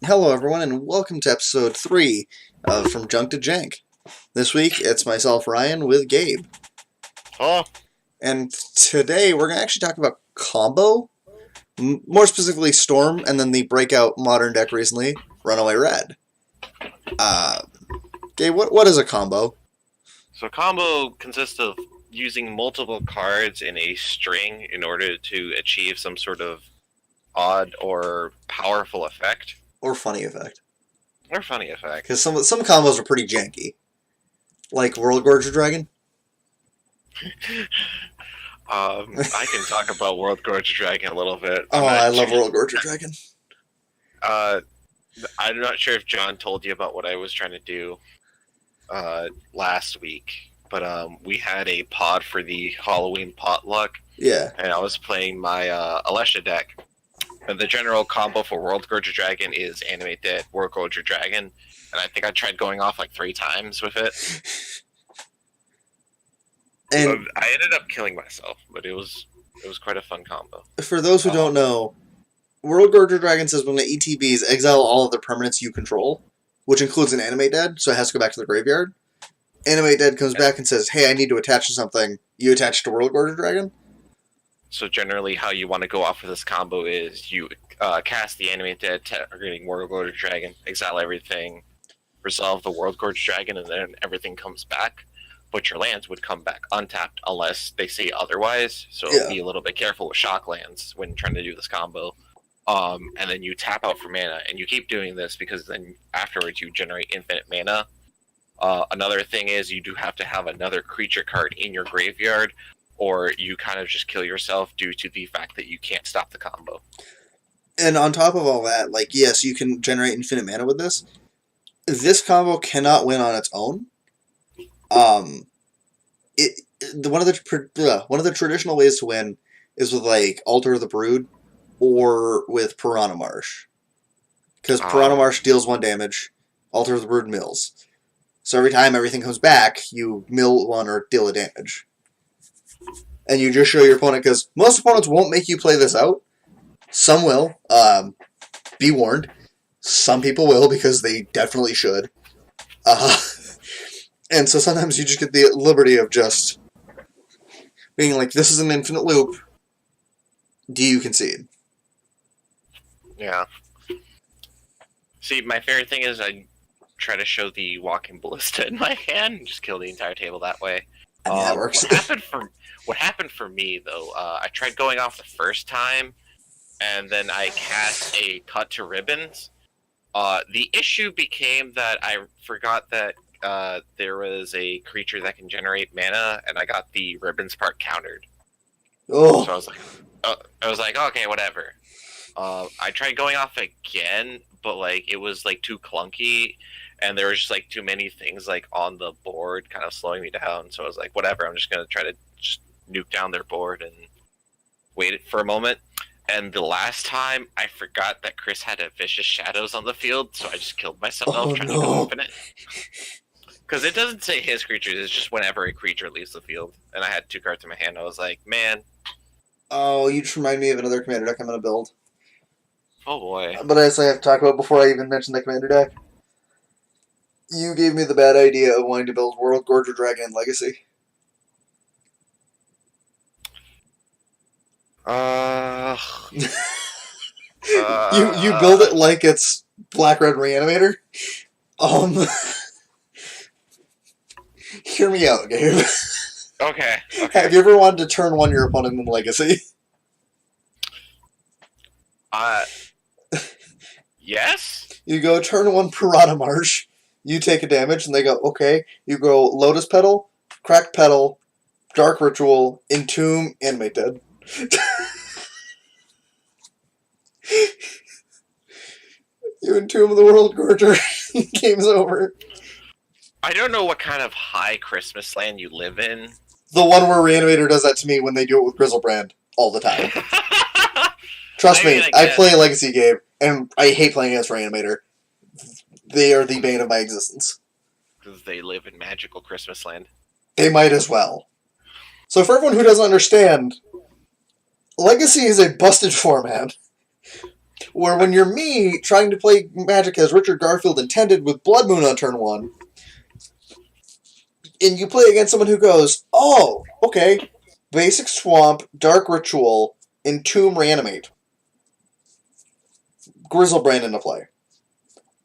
Hello, everyone, and welcome to episode 3 of From Junk to Jank. This week, it's myself, Ryan, with Gabe. Oh, And today, we're going to actually talk about combo, more specifically Storm, and then the breakout modern deck recently, Runaway Red. Gabe, what is a combo? so combo consists of using multiple cards in a string in order to achieve some sort of odd or powerful effect. Or funny effect. Or funny effect. Because some combos are pretty janky. Like World Gorger Dragon. I can talk about World Gorge Dragon a little bit. Oh, I love World Gorger Dragon. I'm not sure if John told you about what I was trying to do last week, but we had a pod for the Halloween potluck. Yeah. And I was playing my Alesha deck. And the general combo for World Gorger Dragon is Animate Dead, World Gorger Dragon. And I think I tried going off like 3 times with it. And I ended up killing myself, but it was quite a fun combo. For those who don't know, World Gorger Dragon says when the ETBs exile all of the permanents you control, which includes an Animate Dead, so it has to go back to the graveyard. Animate Dead comes back and says, hey, I need to attach to something. You attach to World Gorger Dragon? So generally how you want to go off of this combo is you cast the Animate Dead, targeting World Gorger Dragon, exile everything, resolve the World Gorger Dragon, and then everything comes back. But your lands would come back untapped unless they say otherwise. So be a little bit careful with shock lands when trying to do this combo. And then you tap out for mana, and you keep doing this because then afterwards you generate infinite mana. Another thing is you do have to have another creature card in your graveyard, or you kind of just kill yourself due to the fact that you can't stop the combo. And on top of all that, yes, you can generate infinite mana with this. This combo cannot win on its own. One of the traditional ways to win is with Altar of the Brood or with Piranha Marsh, because Piranha Marsh deals 1 damage, Altar of the Brood mills. So every time everything comes back, you mill 1 or deal a damage, and you just show your opponent, because most opponents won't make you play this out. Some will. Be warned. Some people will because they definitely should. And so sometimes you just get the liberty of just being like, this is an infinite loop. Do you concede? Yeah. See, my favorite thing is I try to show the Walking Ballista in my hand and just kill the entire table that way. I mean, that works. What happened for me, though, I tried going off the first time, and then I cast a Cut to Ribbons. The issue became that I forgot that there was a creature that can generate mana, and I got the ribbons part countered. Oh. So I was like, okay, whatever. I tried going off again, but it was too clunky, and there was just too many things on the board, kind of slowing me down. So I was like, whatever. I'm just gonna try to just nuke down their board and wait for a moment. And the last time, I forgot that Chris had a Vicious Shadows on the field, so I just killed myself trying to go open it. Because it doesn't say his creatures, it's just whenever a creature leaves the field. And I had 2 cards in my hand, I was like, man. Oh, you just remind me of another commander deck I'm going to build. Oh boy. But as I have to talk about before I even mention the commander deck, you gave me the bad idea of wanting to build World Gorger Dragon in Legacy. You build it like it's Black-Red Reanimator? Hear me out, Gabe. Okay. Have you ever wanted to turn 1 your opponent in Legacy? Yes? You go turn 1 Piranha Marsh, you take a damage, and they go, okay. You go Lotus Petal, Cracked Petal, Dark Ritual, Entomb, Animate Dead. You Entomb the World Gorger. Game's over. I don't know what kind of high Christmas land you live in. The one where Reanimator does that to me when they do it with Grizzlebrand all the time. Trust me, I play Legacy, Gabe, and I hate playing against Reanimator. They are the bane of my existence. Because they live in magical Christmas land. They might as well. So for everyone who doesn't understand, Legacy is a busted format Where when you're me, trying to play Magic as Richard Garfield intended with Blood Moon on turn 1, and you play against someone who goes, oh, okay, basic Swamp, Dark Ritual, Entomb, Reanimate. Grizzlebrand into play.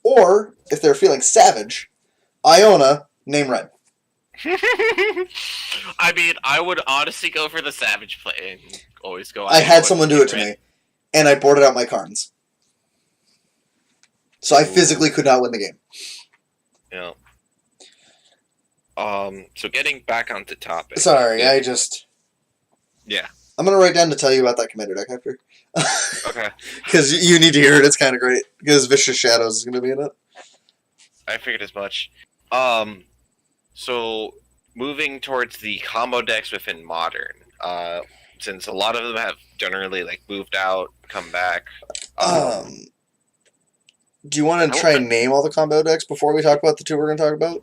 Or, if they're feeling savage, Iona, name Red. I mean, I would honestly go for the savage play and always go. I had someone do it to me, and I boarded out my cards. So I physically could not win the game. Yeah. So getting back onto topic. Sorry, yeah. Yeah. I'm going to write down to tell you about that commander deck after. Okay. Because you need to hear it. It's kind of great. Because Vicious Shadows is going to be in it. I figured as much. So moving towards the combo decks within Modern, since a lot of them have generally like moved out, come back. Do you want to try and name all the combo decks before we talk about the two we're going to talk about?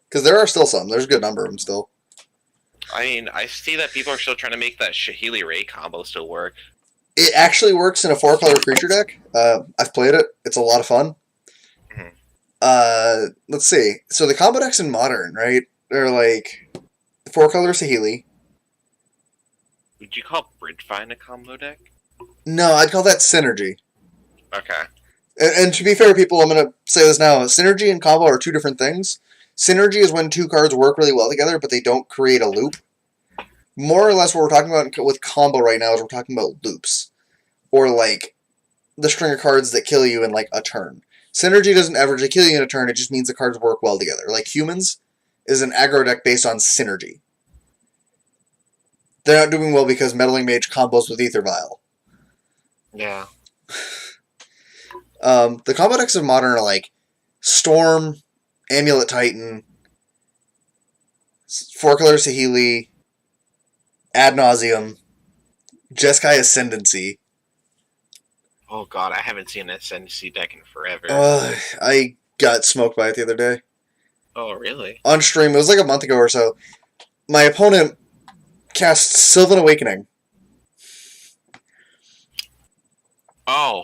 Because there are still some. There's a good number of them still. I mean, I see that people are still trying to make that Shahili Ray combo still work. It actually works in a 4-color creature deck. I've played it. It's a lot of fun. Mm-hmm. Let's see. So the combo decks in Modern, right? They're like 4-color Saheeli. Would you call Bridgevine a combo deck? No, I'd call that Synergy. Okay. And to be fair, people, I'm going to say this now. Synergy and combo are two different things. Synergy is when two cards work really well together, but they don't create a loop. More or less what we're talking about with combo right now is we're talking about loops. Or, like, the string of cards that kill you in, like, a turn. Synergy doesn't average to kill you in a turn, it just means the cards work well together. Like, Humans is an aggro deck based on synergy. They're not doing well because Meddling Mage combos with Aether Vial. Yeah. The combo decks of Modern are, like, Storm, Amulet Titan, 4-color Saheeli, Ad Nauseam, Jeskai Ascendancy. Oh god, I haven't seen an Ascendancy deck in forever. I got smoked by it the other day. Oh, really? On stream, it was like a month ago or so. My opponent cast Sylvan Awakening. Oh.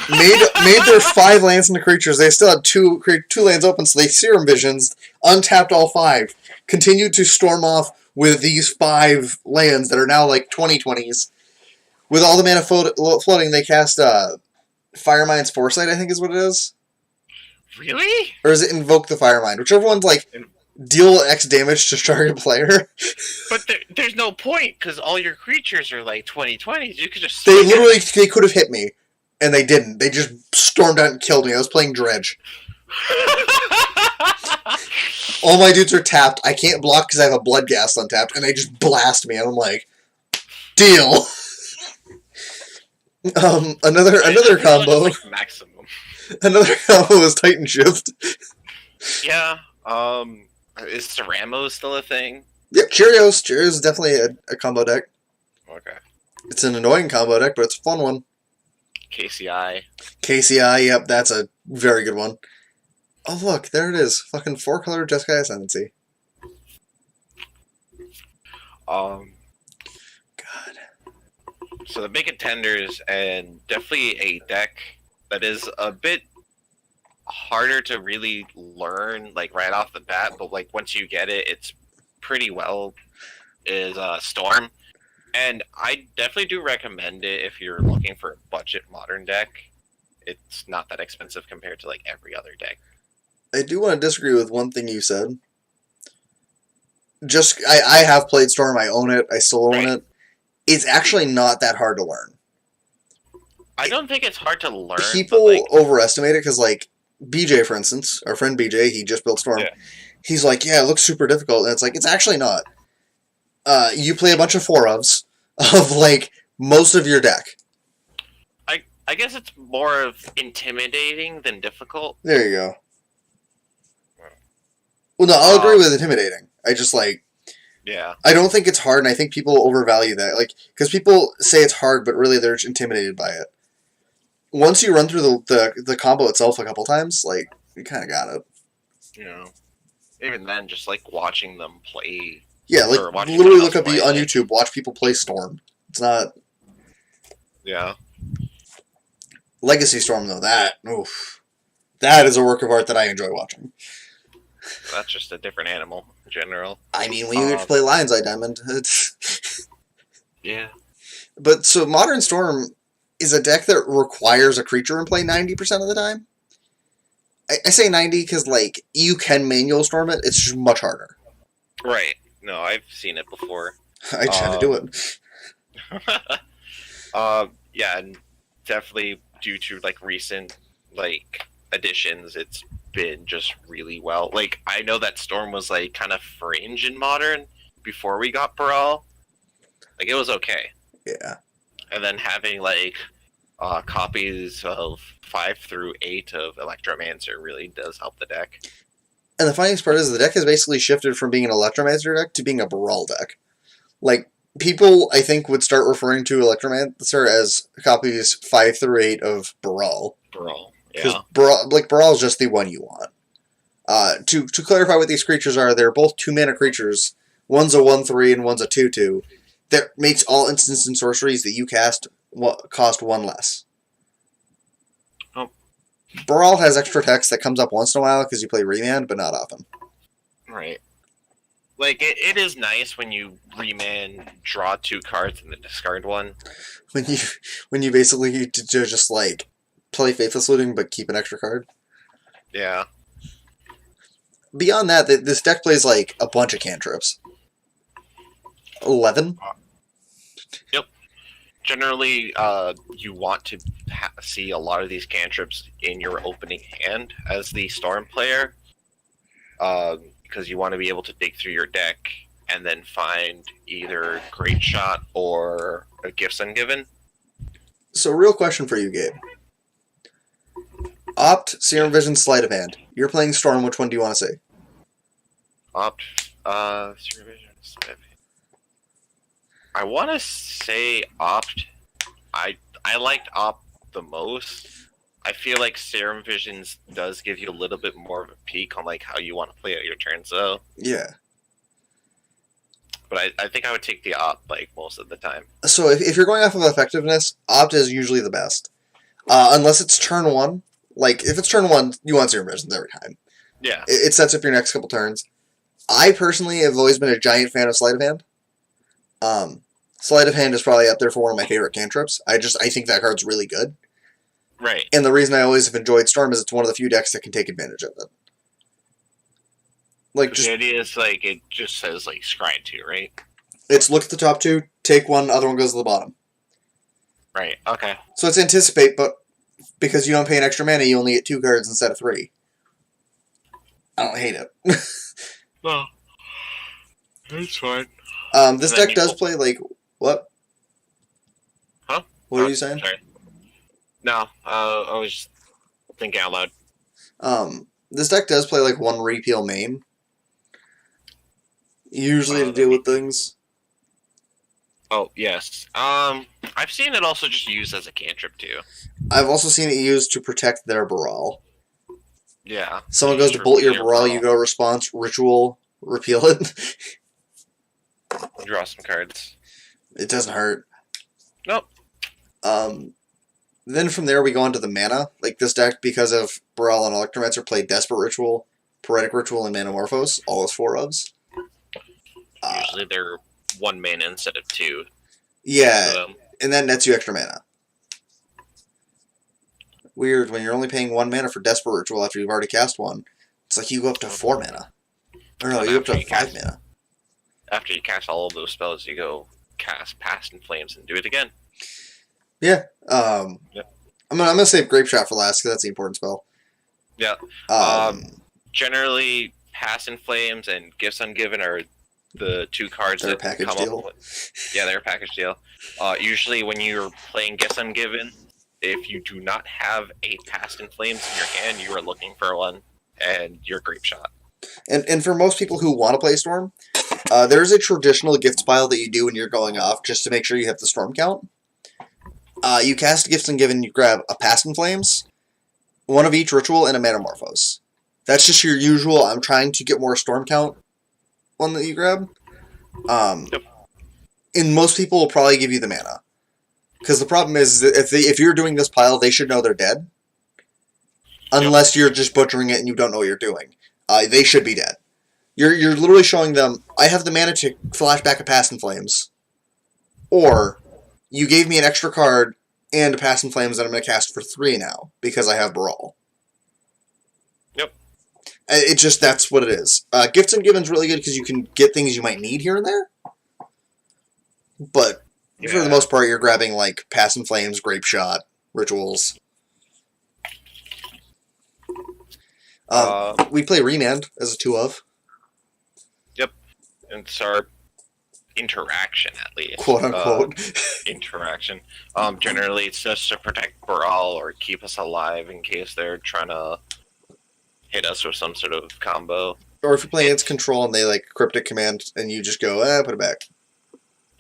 made their 5 lands into creatures. They still had two lands open, so they Serum Visions, untapped all 5, continued to storm off with these 5 lands that are now like 2020s. With all the mana floating, they cast Firemind's Foresight, I think is what it is. Really? Or is it Invoke the Firemind? Whichever one's like, deal X damage to target player. But there's no point, because all your creatures are like 2020s. You could just... They could have hit me. And they didn't. They just stormed out and killed me. I was playing Dredge. All my dudes are tapped. I can't block because I have a Bloodghast untapped, and they just blast me. And I'm like, deal. Another combo. Like maximum. Another combo is Titan Shift. Yeah. Is Ceramo still a thing? Yep, Cheerios. Cheerios is definitely a combo deck. Okay. It's an annoying combo deck, but it's a fun one. KCI, yep, that's a very good one. Oh, look, there it is. Fucking 4-color Jeskai Ascendancy. God. So the big contenders, and definitely a deck that is a bit harder to really learn, like, right off the bat, but, like, once you get it, it's pretty well, is Storm. And I definitely do recommend it if you're looking for a budget Modern deck. It's not that expensive compared to, like, every other deck. I do want to disagree with one thing you said. I have played Storm, I own it, I still own it. It's actually not that hard to learn. I don't think it's hard to learn. People overestimate it because, like, BJ, for instance, our friend BJ, he just built Storm. Yeah. He's like, yeah, it looks super difficult. And it's like, it's actually not. You play a bunch of 4-ofs of, like, most of your deck. I guess it's more of intimidating than difficult. There you go. Well, no, I'll agree with intimidating. I just, like... Yeah. I don't think it's hard, and I think people overvalue that. Like, because people say it's hard, but really they're intimidated by it. Once you run through the combo itself a couple times, like, you kind of got it. You know, even then, just, like, watching them play... Yeah, like, literally look up on YouTube, watch people play Storm. It's not... Yeah. Legacy Storm, though, that is a work of art that I enjoy watching. That's just a different animal in general. I mean, when you get to play Lion's Eye Diamond, it's... Yeah. But, so Modern Storm is a deck that requires a creature in play 90% of the time. I say 90 because, like, you can manual storm it. It's just much harder. Right. No, I've seen it before. I try to do it. Yeah, and definitely due to, like, recent, like, additions, it's been just really well. Like, I know that Storm was, like, kind of fringe in Modern before we got Brawl. Like, it was okay. Yeah. And then having, like, copies of 5 through 8 of Electromancer really does help the deck. And the funniest part is the deck has basically shifted from being an Electromancer deck to being a Brawl deck. Like, people, I think, would start referring to Electromancer as copies 5 through 8 of Brawl. Brawl, yeah. Because Brawl is just the one you want. To clarify what these creatures are, they're both 2-mana creatures. One's a 1/3 and one's a 2/2. That makes all instants and sorceries that you cast cost 1 less. Oh. Brawl has extra text that comes up once in a while because you play Remand, but not often. Right. Like, it is nice when you Remand, draw 2 cards, and then discard 1. When you basically just, like, play Faithless Looting but keep an extra card. Yeah. Beyond that, this deck plays, like, a bunch of cantrips. 11? Yep. Generally, you want to see a lot of these cantrips in your opening hand as the Storm player, because you want to be able to dig through your deck and then find either Great Shot or a Gifts Ungiven. So, real question for you, Gabe. Opt, Serum Vision, Sleight of Hand. You're playing Storm, which one do you want to see? Opt, Serum Vision, Sleight of Hand. I want to say Opt. I liked Opt the most. I feel like Serum Visions does give you a little bit more of a peek on, like, how you want to play out your turns, though. Yeah. But I think I would take the Opt, like, most of the time. So if you're going off of effectiveness, Opt is usually the best. Unless it's turn 1. Like, if it's turn 1, you want Serum Visions every time. Yeah. It sets up your next couple turns. I personally have always been a giant fan of Sleight of Hand. Sleight of Hand is probably up there for one of my favorite cantrips. I think that card's really good. Right. And the reason I always have enjoyed Storm is it's one of the few decks that can take advantage of it. Like, the idea is, like, it just says, like, scry 2, right? It's look at the top 2, take 1, other one goes to the bottom. Right, okay. So it's anticipate, but because you don't pay an extra mana, you only get 2 cards instead of 3. I don't hate it. No. It's fine. This deck does play, like... What? Huh? What are you saying? Sorry. No, I was just thinking out loud. This deck does play, like, 1 repeal main. Usually to deal with things. Oh, yes. I've seen it also just used as a cantrip, too. I've also seen it used to protect their Baral. Yeah. Someone goes to bolt your Baral, you go response, ritual, repeal it. Draw some cards. It doesn't hurt. Nope. Then from there we go into the mana. Like, this deck, because of Baral and Electromancer, played Desperate Ritual, Poetic Ritual, and Manamorphose, all as 4 ofs. Usually they're 1 mana instead of 2. Yeah, and that nets you extra mana. Weird, when you're only paying 1 mana for Desperate Ritual after you've already cast 1. It's like you go up to 4 mana. Or no, you go up to 5 mana. After you cast all of those spells, you go cast Past in Flames and do it again. Yeah. Yep. I'm gonna save Grape Shot for last, because that's the important spell. Yeah. Generally, Past in Flames and Gifts Ungiven are the 2 cards they're that package come deal. up with. Yeah, they're a package deal. Usually when you're playing Gifts Ungiven, if you do not have a Past in Flames in your hand, you are looking for one, and you're Grape Shot. And for most people who want to play Storm, there's a traditional gift pile that you do when you're going off, just to make sure you have the Storm count. You cast Gifts Ungiven, you grab a Past in Flames, 1 of each ritual, and a Manamorphose. That's just your usual, I'm trying to get more Storm count one that you grab. Yep. And most people will probably give you the mana. Because the problem is, that if you're doing this pile, they should know they're dead. Unless you're just butchering it and you don't know what you're doing. They should be dead. You're literally showing them, I have the mana to flash back a Pass in Flames. Or, you gave me an extra card and a Pass in Flames that I'm going to cast for 3 now, because I have Brawl. Yep. It just, that's what it is. Gifts and Given's really good because you can get things you might need here and there. But, for the most part, you're grabbing, like, Pass in Flames, Grape Shot, Rituals. We play Remand as a 2-of. Yep. And it's our interaction, at least. Quote-unquote. Interaction. Generally, it's just to protect Brawl or keep us alive in case they're trying to hit us with some sort of combo. Or if you're playing against Control and they, like, Cryptic Command, and you just go, put it back.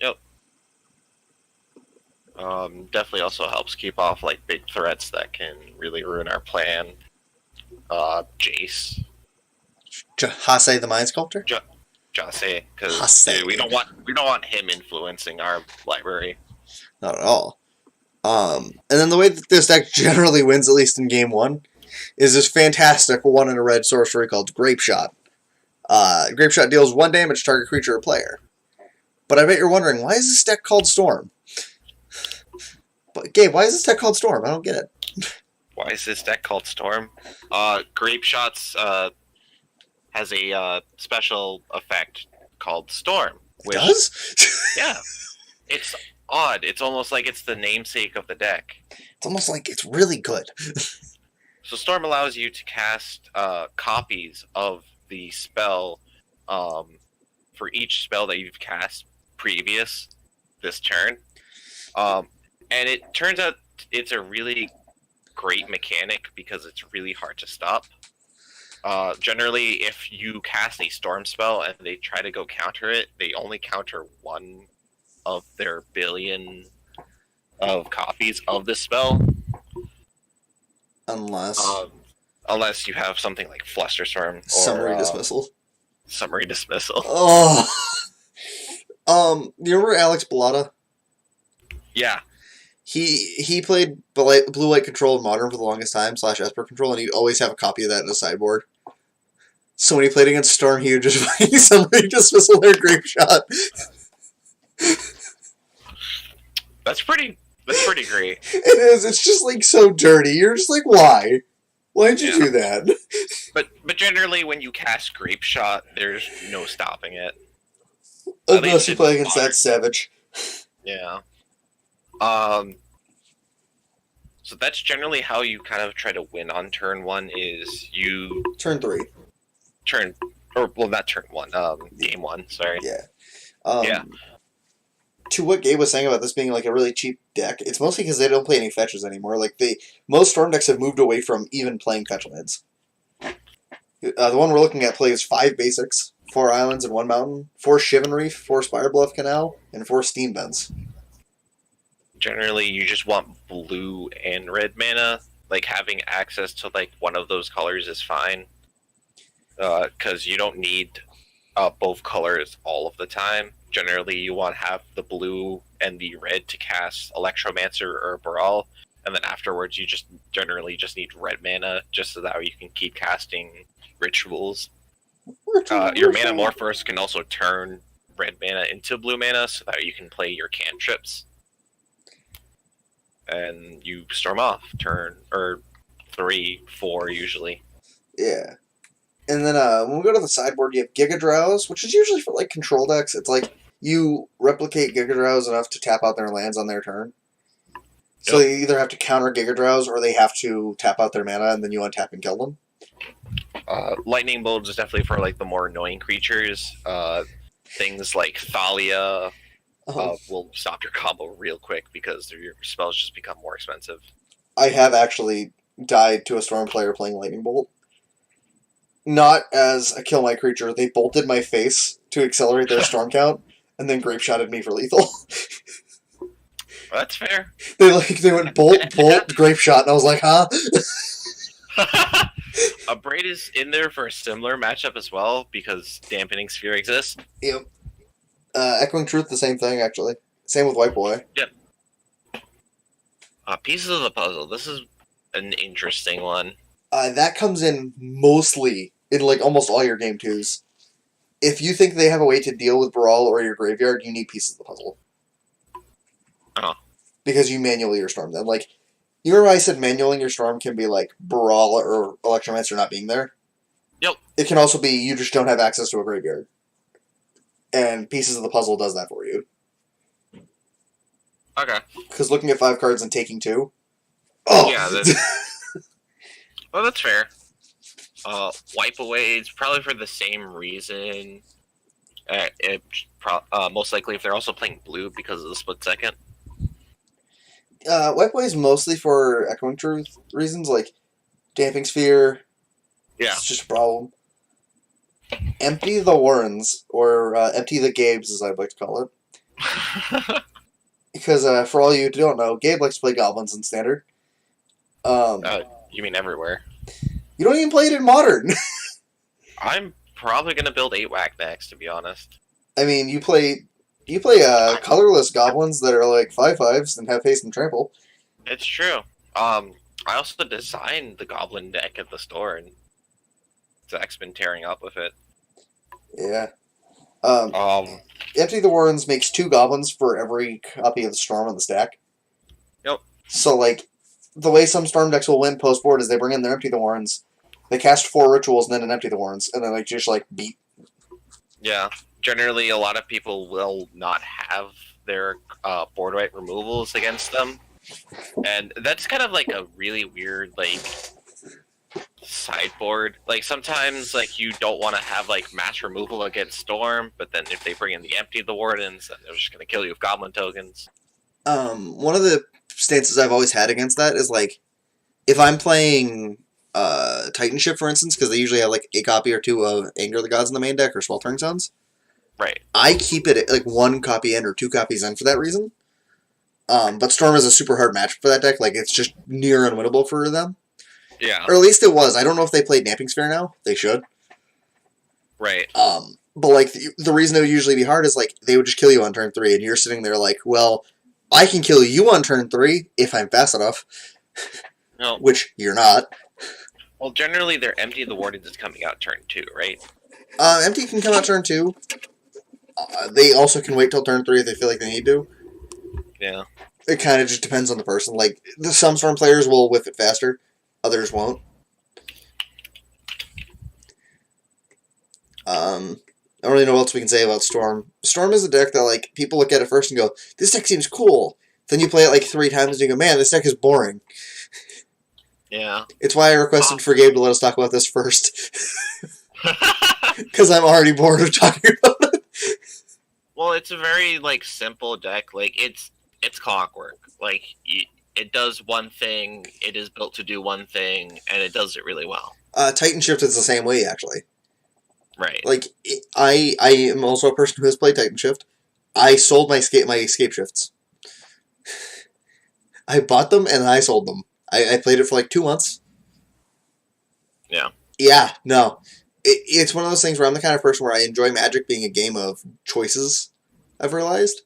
Yep. Definitely also helps keep off, like, big threats that can really ruin our plan. Jace. Hase the Mind Sculptor? Jase, because we don't want him influencing our library. Not at all. And then the way that this deck generally wins, at least in game 1, is this fantastic 1 in a red sorcery called Grape Shot. Grape Shot deals 1 damage to target creature or player. But I bet you're wondering, why is this deck called Storm? But Gabe, why is this deck called Storm? I don't get it. Why is this deck called Storm? Grape Shots has a special effect called Storm. Which, it does? Yeah. It's odd. It's almost like it's the namesake of the deck. It's almost like it's really good. So Storm allows you to cast copies of the spell for each spell that you've cast previous this turn. And it turns out it's a really great mechanic because it's really hard to stop. Generally, if you cast a storm spell and they try to go counter it, they only counter 1 of their billion of copies of the spell. Unless you have something like Flusterstorm or Summary Dismissal. Summary Dismissal. Oh. You remember Alex Bellata? Yeah. He played Blue-White Control in Modern for the longest time, / Esper Control, and he'd always have a copy of that in his sideboard. So when he played against Storm, he would just Summary Dismissal their Grape Shot. That's pretty great. It is. It's just, like, so dirty. You're just like, why? Why'd you do that? But generally, when you cast Grape Shot, there's no stopping it. Unless you play against that Savage. Yeah. So that's generally how you kind of try to win on turn 1 is you... Turn 3. Not turn 1, game 1, sorry. Yeah. To what Gabe was saying about this being like a really cheap deck, it's mostly because they don't play any fetches anymore. Like most Storm decks have moved away from even playing fetch lands. The one we're looking at plays 5 basics, 4 islands and 1 mountain, 4 Shivan Reef, 4 Spirebluff Canal, and 4 Steam Vents. Generally, you just want blue and red mana. Like, having access to, like, one of those colors is fine. Because you don't need both colors all of the time. Generally, you want to have the blue and the red to cast Electromancer or Brawl. And then afterwards, you just generally just need red mana, just so that you can keep casting Rituals. Your Mana Morphers can also turn red mana into blue mana, so that you can play your cantrips. And you storm off turn, or 3, 4 usually. Yeah. And then when we go to the sideboard, you have Giga Drowse, which is usually for like control decks. It's like you replicate Giga Drowse enough to tap out their lands on their turn. So they either have to counter Giga Drowse or they have to tap out their mana and then you untap and kill them. Lightning Bolt is definitely for like the more annoying creatures. Things like Thalia will stop your combo real quick because your spells just become more expensive. I have actually died to a Storm player playing Lightning Bolt. Not as a kill my creature. They bolted my face to accelerate their Storm count, and then Grape Shotted me for lethal. That's fair. They went bolt, Grape Shot, and I was like, huh? A Braid is in there for a similar matchup as well, because Dampening Sphere exists. Yep. Echoing Truth, the same thing, actually. Same with White Boy. Yep. Pieces of the puzzle. This is an interesting one. That comes in mostly in like almost all your game twos. If you think they have a way to deal with Brawl or your graveyard, you need pieces of the puzzle. Oh. Because you manually your storm them. Like, you remember I said manualing your storm can be like Brawl or Electromancer not being there? Yep. It can also be you just don't have access to a graveyard. And pieces of the puzzle does that for you. Okay. Because looking at 5 cards and taking 2. Oh! Yeah, well, that's fair. Wipe away is probably for the same reason. Most likely if they're also playing blue because of the split second. Wipe away is mostly for Echoing Truth reasons, like Damping Sphere. Yeah. It's just a problem. Empty the Warrens, or Empty the Gabes, as I'd like to call it. Because for all you who don't know, Gabe likes to play Goblins in Standard. You mean everywhere? You don't even play it in Modern. I'm probably gonna build 8 whack next, to be honest. I mean, you play colorless Goblins that are like 5/5s and have haste and trample. It's true. I also designed the Goblin deck at the store, and Zach's been tearing up with it. Yeah. Empty the Warrens makes 2 Goblins for every copy of the Storm on the stack. Yep. So, like, the way some Storm decks will win post-board is they bring in their Empty the Warrens, they cast 4 rituals and then Empty the Warrens, and then like just like beat. Yeah. Generally, a lot of people will not have their board wipe removals against them. And that's kind of like a really weird, like, sideboard. Like, sometimes, like, you don't want to have, like, mass removal against Storm, but then if they bring in the Empty the Wardens, then they're just going to kill you with Goblin tokens. One of the stances I've always had against that is, like, if I'm playing Titanship, for instance, because they usually have, like, a copy or 2 of Anger of the Gods in the main deck or Sweltering Suns. Right. I keep it at, like, 1 copy in or 2 copies in for that reason. But Storm is a super hard matchup for that deck. Like, it's just near unwinnable for them. Yeah. Or at least it was. I don't know if they played Damping Sphere now. They should. Right. But, like, the reason it would usually be hard is, like, they would just kill you on turn 3, and you're sitting there like, well, I can kill you on turn 3 if I'm fast enough. No. Which you're not. Well, generally, their Empty the Wardens is coming out turn 2, right? Empty can come out turn 2. They also can wait till turn 3 if they feel like they need to. Yeah. It kind of just depends on the person. Like, some Storm players will whiff it faster. Others won't. I don't really know what else we can say about Storm. Storm is a deck that, like, people look at it first and go, this deck seems cool. Then you play it, like, 3 times and you go, man, this deck is boring. Yeah. It's why I requested for Gabe to let us talk about this first. Because I'm already bored of talking about it. Well, it's a very, like, simple deck. Like, it's clockwork. Like, it does one thing, it is built to do one thing, and it does it really well. Titanship is the same way, actually. Right. Like, I am also a person who has played Titanship. I sold my escape shifts. I bought them and I sold them. I played it for like 2 months. Yeah. Yeah, no. It's one of those things where I'm the kind of person where I enjoy Magic being a game of choices, I've realized.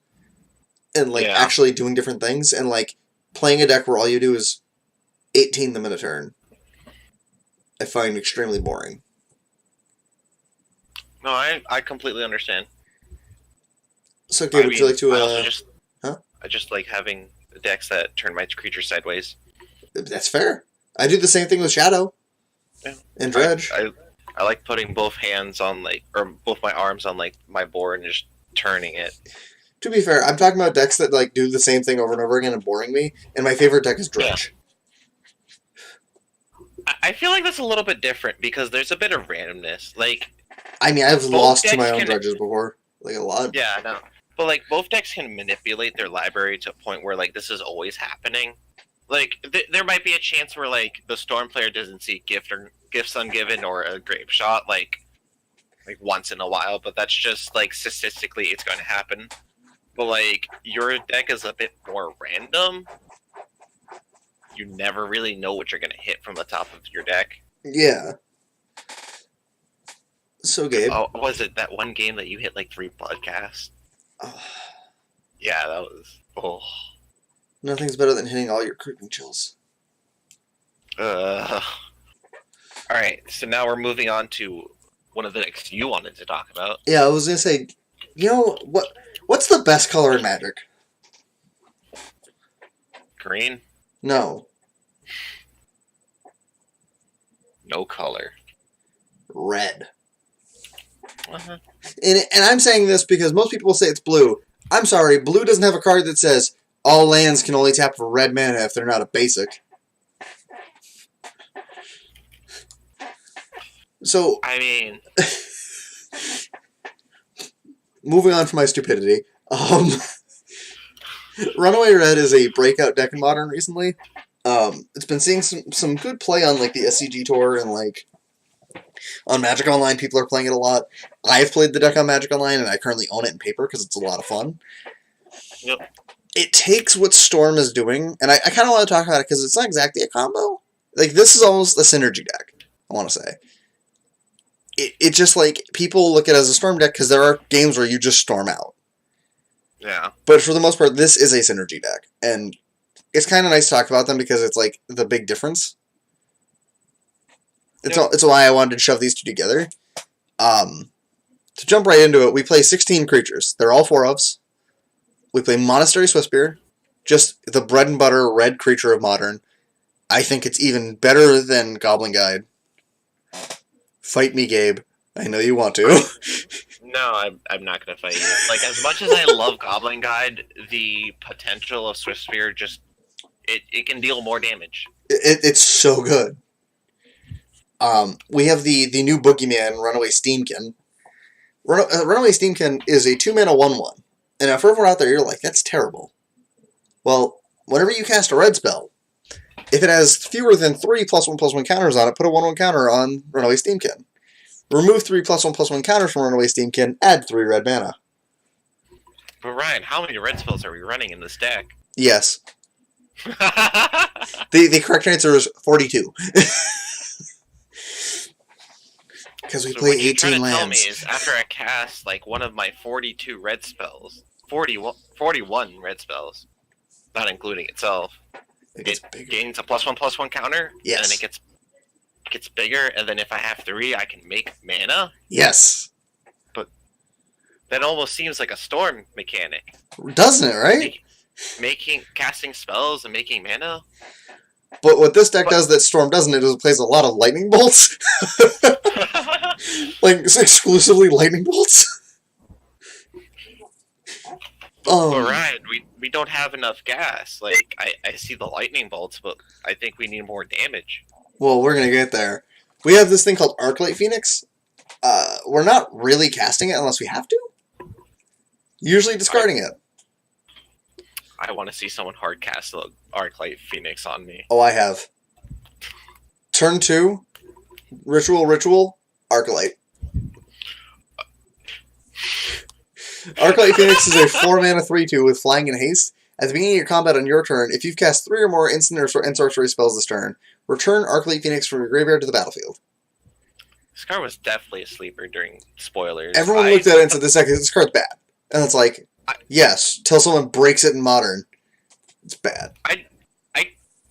And, like, actually doing different things. And, like, playing a deck where all you do is 18 them in a turn, I find extremely boring. No, I completely understand. So, Gabe, would you like to... I just like having decks that turn my creatures sideways. That's fair. I do the same thing with Shadow. Yeah. And Dredge. I like putting both hands on, like, or both my arms on, like, my board and just turning it. To be fair, I'm talking about decks that, like, do the same thing over and over again and boring me, and my favorite deck is Dredge. Yeah. I feel like that's a little bit different because there's a bit of randomness. Like, I mean, I've lost to my own Dredges before. Like, a lot. Yeah, I know. But, like, both decks can manipulate their library to a point where, like, this is always happening. Like, there might be a chance where, like, the Storm player doesn't see Gifts Ungiven or a Grape Shot, like once in a while, but that's just, like, statistically it's going to happen. But, like, your deck is a bit more random. You never really know what you're going to hit from the top of your deck. Yeah. So, Gabe. Oh, was it that one game that you hit, like, 3 podcasts? Oh. Yeah, that was... Oh. Nothing's better than hitting all your creeping chills. All right, so now we're moving on to one of the decks you wanted to talk about. Yeah, I was gonna say, you know what? What's the best color in Magic? Green? No, No color. red. Uh-huh. And I'm saying this because most people will say it's blue. I'm sorry, blue doesn't have a card that says all lands can only tap for red mana if they're not a basic. So, I mean, moving on from my stupidity, Runaway Red is a breakout deck in Modern recently. It's been seeing some good play on like the SCG Tour and like on Magic Online. People are playing it a lot. I've played the deck on Magic Online and I currently own it in paper because it's a lot of fun. yep. It takes what Storm is doing, and I kind of want to talk about it because it's not exactly a combo. Like, this is almost a synergy deck, I want to say. It just, like, people look at it as a Storm deck because there are games where you just storm out. Yeah. But for the most part, this is a synergy deck, and it's kind of nice to talk about them because it's, like, the big difference. It's why I wanted to shove these two together. To jump right into it, we play 16 creatures. They're all 4-ofs. We play Monastery Swiftspear, just the bread and butter red creature of Modern. I think it's even better than Goblin Guide. Fight me, Gabe. I know you want to. No, I'm not going to fight you. Like, as much as I love Goblin Guide, the potential of Swiftspear just... It can deal more damage. It's so good. We have the new Boogeyman, Runaway Steamkin. Runaway Steamkin is a 2-mana 1/1. And if everyone out there, you're like, that's terrible. Well, whenever you cast a red spell, if it has fewer than 3 +1/+1 counters on it, put a 1/1 counter on Runaway Steamkin. Remove 3 +1/+1 counters from Runaway Steamkin, add 3 red mana. But Ryan, how many red spells are we running in this deck? Yes. The correct answer is 42. Because we play 18 lands. Tell me is after I cast like one of my 42 red spells, 41 red spells, not including itself, it gains a +1/+1 counter. Yes. And then it gets bigger, and then if I have 3, I can make mana. Yes. But that almost seems like a Storm mechanic. Doesn't it, right? Casting spells and making mana. But what this deck does that Storm doesn't, is it plays a lot of lightning bolts. Like, exclusively lightning bolts. Ryan, we don't have enough gas. Like, I see the lightning bolts, but I think we need more damage. Well, we're gonna get there. We have this thing called Arclight Phoenix. We're not really casting it unless we have to. Usually discarding it. I want to see someone hard cast the Arclight Phoenix on me. Oh, I have. Turn 2, Ritual, Arclight. Arclight Phoenix is a 4-mana 3/2 with flying and haste. At the beginning of your combat on your turn, if you've cast 3 or more instant and sorcery spells this turn, return Arclight Phoenix from your graveyard to the battlefield. This card was definitely a sleeper during spoilers. Everyone looked at it and said, this card's bad. And it's like, yes, till someone breaks it in Modern. It's bad.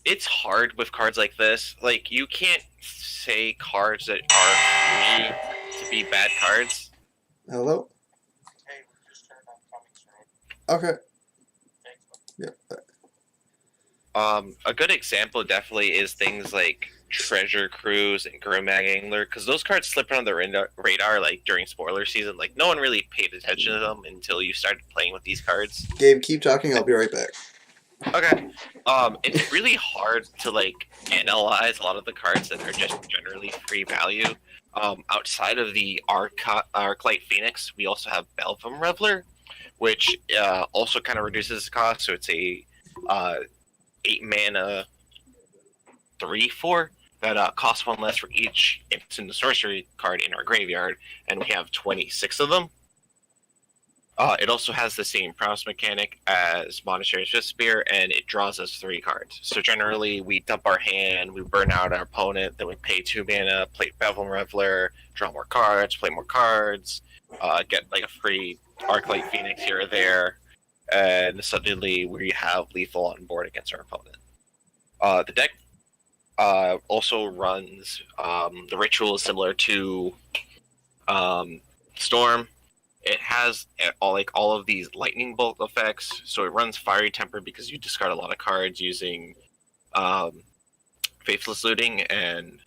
It's hard with cards like this. Like, you can't say cards that are free to be bad cards. Hello? Okay. Yep. A good example definitely is things like Treasure Cruise and Gromag Angler, because those cards slipped on the radar like during spoiler season. Like, no one really paid attention to them until you started playing with these cards. Gabe, keep talking. I'll be right back. Okay. It's really hard to like analyze a lot of the cards that are just generally free value. Outside of the Arclight Phoenix, we also have Belvum Reveler, which also kind of reduces the cost. So it's a 8-mana 3/4 that costs 1 less for each instant sorcery card in our graveyard, and we have 26 of them. It also has the same prowess mechanic as Monastery Swiftspear, and it draws us 3 cards. So generally, we dump our hand, we burn out our opponent, then we pay 2 mana, play Belvum Reveler, draw more cards, play more cards, get like a free Arclight Phoenix here or there. and suddenly we have lethal on board against our opponent. The deck also runs the ritual is similar to Storm. It has all of these lightning bolt effects, so it runs Fiery Temper because you discard a lot of cards using Faithless Looting and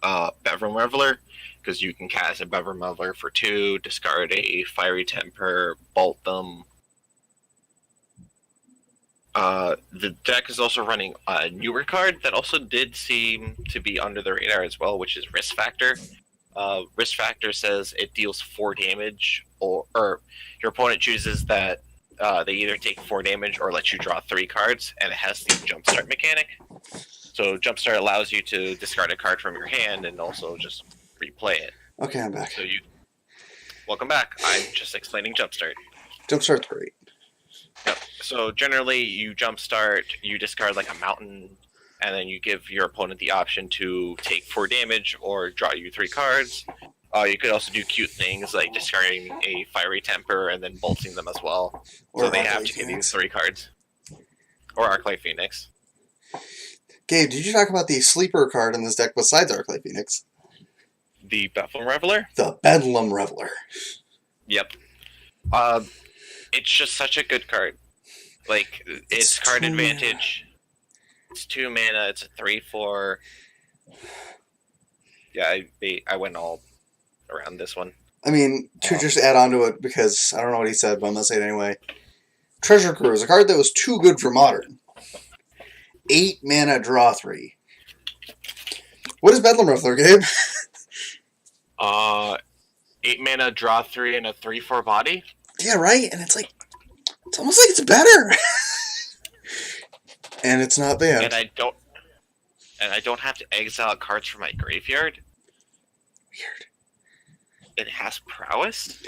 Bevrim Reveler, because you can cast a Bevrim Reveler for 2, discard a Fiery Temper, bolt them. The deck is also running a newer card that also did seem to be under the radar as well, which is Risk Factor. Risk Factor says it deals 4 damage, or your opponent chooses that they either take 4 damage or let you draw 3 cards, and it has the Jumpstart mechanic. So Jumpstart allows you to discard a card from your hand and also just replay it. Okay, I'm back. So welcome back. I'm just explaining Jumpstart. Jumpstart's great. Yep. So generally, you Jumpstart, you discard like a mountain, and then you give your opponent the option to take 4 damage or draw you 3 cards. You could also do cute things like discarding a Fiery Temper and then bolting them as well. Or so they have Arclight to give you Phoenix. 3 cards. Or Arclight Phoenix. Gabe, did you talk about the sleeper card in this deck besides Arclight Phoenix? The Bethlehem Reveler? The Bedlam Reveler. Yep. It's just such a good card. Like, it's card advantage. It's 2 mana. It's a 3/4. Yeah, I went all around this one. I mean, to just add on to it, because I don't know what he said, but I'm going to say it anyway. Treasure Cruise, a card that was too good for Modern. 8 mana, draw 3. What is Bedlam Reveler, Gabe? 8 mana, draw 3, and a 3/4 body? Yeah, right? And it's like, it's almost like it's better. And it's not bad. And I don't have to exile cards from my graveyard. Weird. It has prowess?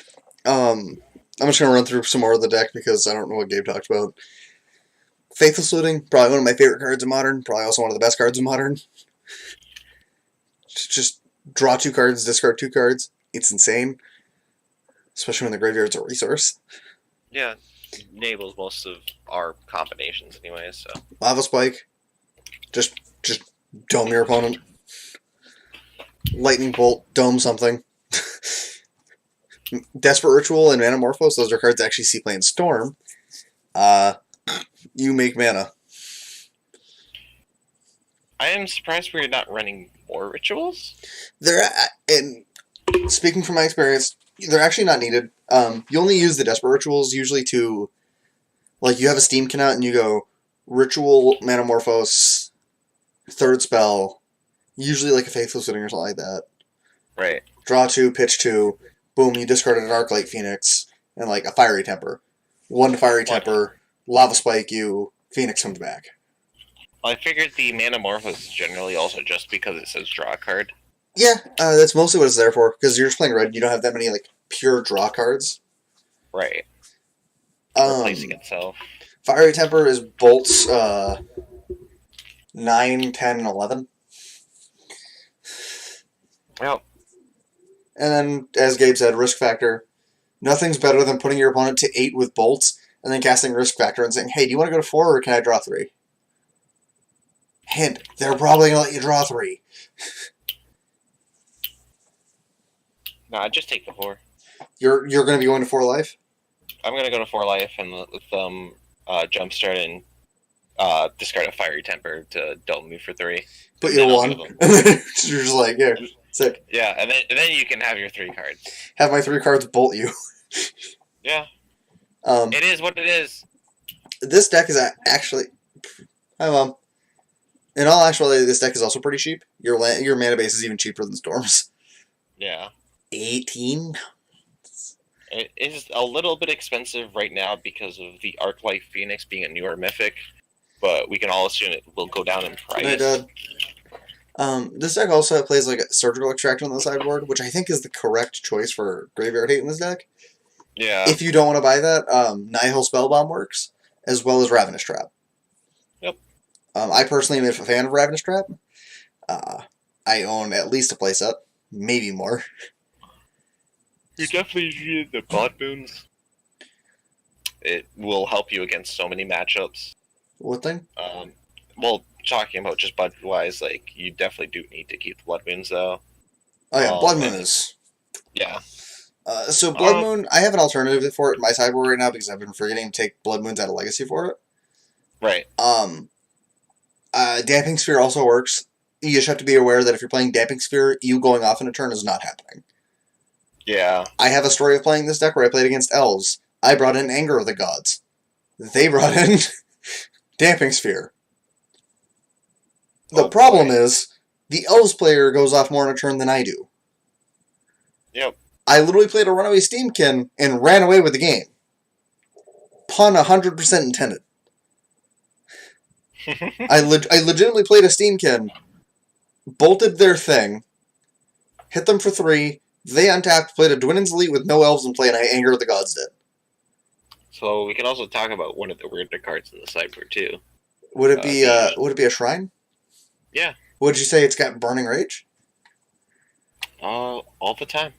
I'm just going to run through some more of the deck because I don't know what Gabe talked about. Faithless Looting, probably one of my favorite cards in Modern. Probably also one of the best cards in Modern. Just draw 2 cards, discard 2 cards. It's insane. Especially when the graveyard's a resource. Yeah, enables most of our combinations anyway, so. Lava Spike. Just dome your opponent. Lightning Bolt, dome something. Desperate Ritual and Manamorphose, those are cards that actually see play in Storm. You make mana. I am surprised we're not running more rituals. And speaking from my experience, they're actually not needed. You only use the Desperate Rituals usually to, like, you have a Steam can out and you go Ritual, Manamorphose, third spell, usually like a Faithless Looting or something like that. Right. Draw 2, pitch 2, boom, you discarded an Arclight Phoenix and like a Fiery Temper. 1 Fiery Temper, Lava Spike you, Phoenix comes back. Well, I figured the Manamorphose is generally also just because it says draw a card. Yeah, that's mostly what it's there for, because you're just playing red, you don't have that many like pure draw cards. Right. Replacing itself. Fiery Temper is bolts 9, 10, and 11. Well. And then, as Gabe said, Risk Factor. Nothing's better than putting your opponent to 8 with bolts, and then casting Risk Factor and saying, hey, do you want to go to 4, or can I draw 3? Hint, they're probably going to let you draw 3. Nah, just take the 4. You're going to be going to 4 life? I'm going to go to 4 life and let them Jumpstart and discard a Fiery Temper to dome me for 3. Put you to 1. And then you're just like, yeah, sick. Yeah, and then you can have your 3 cards. Have my 3 cards bolt you. Yeah. It is what it is. This deck is actually... Hi, Mom. In all actuality, this deck is also pretty cheap. Your mana base is even cheaper than Storm's. Yeah. 18? It is a little bit expensive right now because of the Arclight Phoenix being a newer mythic, but we can all assume it will go down in price. It did. This deck also plays like a Surgical Extraction on the sideboard, which I think is the correct choice for Graveyard Hate in this deck. Yeah. If you don't want to buy that, Nihil Spellbomb works, as well as Ravenous Trap. Yep. I personally am a fan of Ravenous Trap. I own at least a playset, maybe more. You definitely need the Blood Moons. It will help you against so many matchups. What thing? Well, talking about just budget wise, like you definitely do need to keep the Blood Moons though. Oh yeah, Blood Moon And is. yeah. So Blood Moon, I have an alternative for it in my sideboard right now because I've been forgetting to take Blood Moons out of Legacy for it. Right. Damping Sphere also works. You just have to be aware that if you're playing Damping Sphere, you going off in a turn is not happening. Yeah. I have a story of playing this deck where I played against Elves. I brought in Anger of the Gods. They brought in Damping Sphere. The problem is, the Elves player goes off more in a turn than I do. Yep. I literally played a Runaway Steamkin and ran away with the game. Pun 100% intended. I legitimately played a Steamkin, bolted their thing, hit them for 3, they untapped, played a Dwinnen's Elite with no Elves and played Anger of the Gods did. So we can also talk about one of the weirder cards in the sideboard too. Would it be a Shrine? Yeah. Would you say it's got Burning Rage? All the time.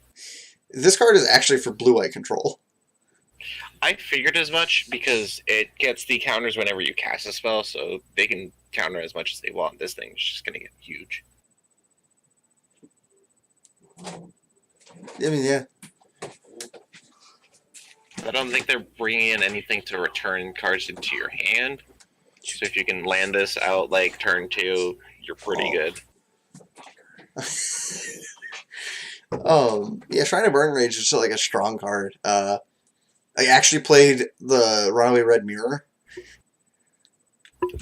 This card is actually for blue-white control. I figured as much because it gets the counters whenever you cast a spell, so they can counter as much as they want. This thing's just going to get huge. I mean, yeah. I don't think they're bringing in anything to return cards into your hand. So if you can land this out like turn 2, you're pretty good. Yeah, Shrine of Burning Rage is just like a strong card. I actually played the Runaway Red Mirror.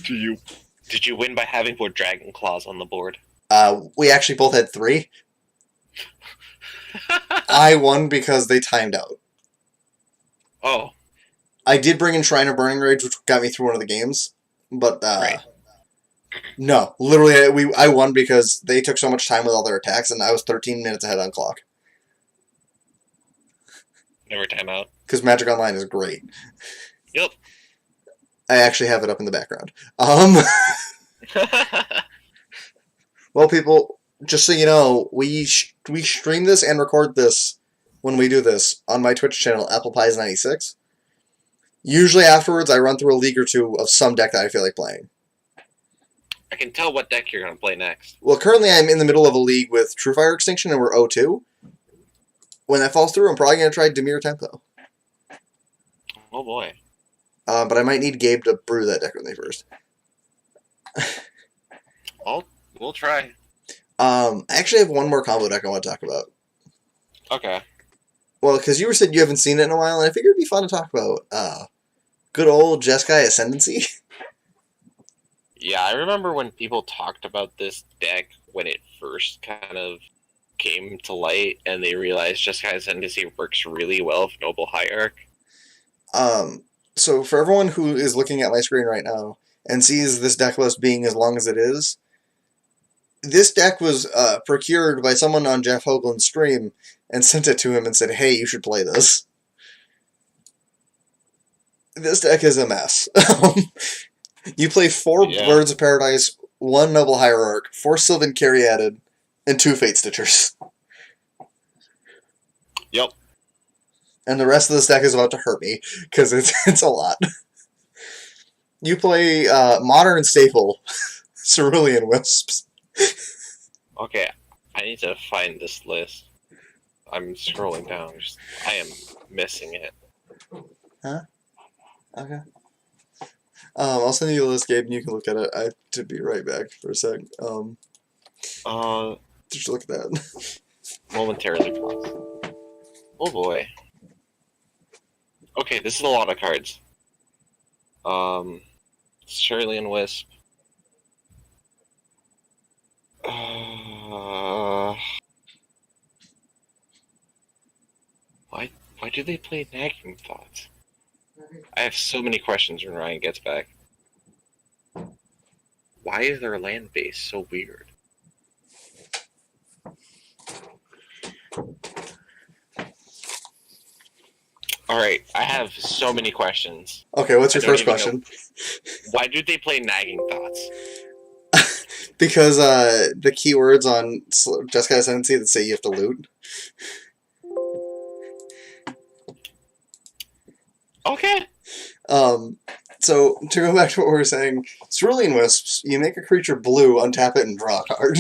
Did you win by having more Dragon Claws on the board? We actually both had 3. I won because they timed out. Oh. I did bring in Shrine of Burning Rage, which got me through one of the games, but right. No, literally, I won because they took so much time with all their attacks, and I was 13 minutes ahead on clock. Never time out. Because Magic Online is great. Yep. I actually have it up in the background. Well, people, just so you know, we stream this and record this when we do this on my Twitch channel, ApplePies96. Usually afterwards, I run through a league or two of some deck that I feel like playing. I can tell what deck you're going to play next. Well, currently I'm in the middle of a league with True Fire Extinction, and we're 0-2. When that falls through, I'm probably going to try Dimir Tempo. Oh, boy. But I might need Gabe to brew that deck with me first. We'll try. I actually have one more combo deck I want to talk about. Okay. Well, because you said you haven't seen it in a while, and I figured it'd be fun to talk about. Good old Jeskai Ascendancy. Yeah, I remember when people talked about this deck when it first kind of came to light, and they realized Jeskai Ascendancy works really well with Noble Hierarch. So for everyone who is looking at my screen right now and sees this deck list being as long as it is, this deck was procured by someone on Jeff Hoagland's stream and sent it to him and said, hey, you should play this. This deck is a mess. You play 4 Birds of Paradise, 1 Noble Hierarch, 4 Sylvan Caryatid, and 2 Fate Stitchers. Yep. And the rest of this deck is about to hurt me, because it's a lot. You play Modern Staple, Cerulean Wisps. Okay, I need to find this list. I'm scrolling down. I am missing it. Huh? Okay. I'll send you the list, Gabe, and you can look at it. I have to be right back for a sec. Just look at that. Momentarily pause. Oh boy. Okay, this is a lot of cards. Cerulean Wisp. Why do they play Nagging Thoughts? I have so many questions when Ryan gets back. Why is their land base so weird? Alright, I have so many questions. Okay, what's your first question? Why do they play Nagging Thoughts? Because the keywords on Jeskai Ascendancy that say you have to loot. Okay. So to go back to what we were saying, Cerulean Wisps, you make a creature blue, untap it, and draw a card.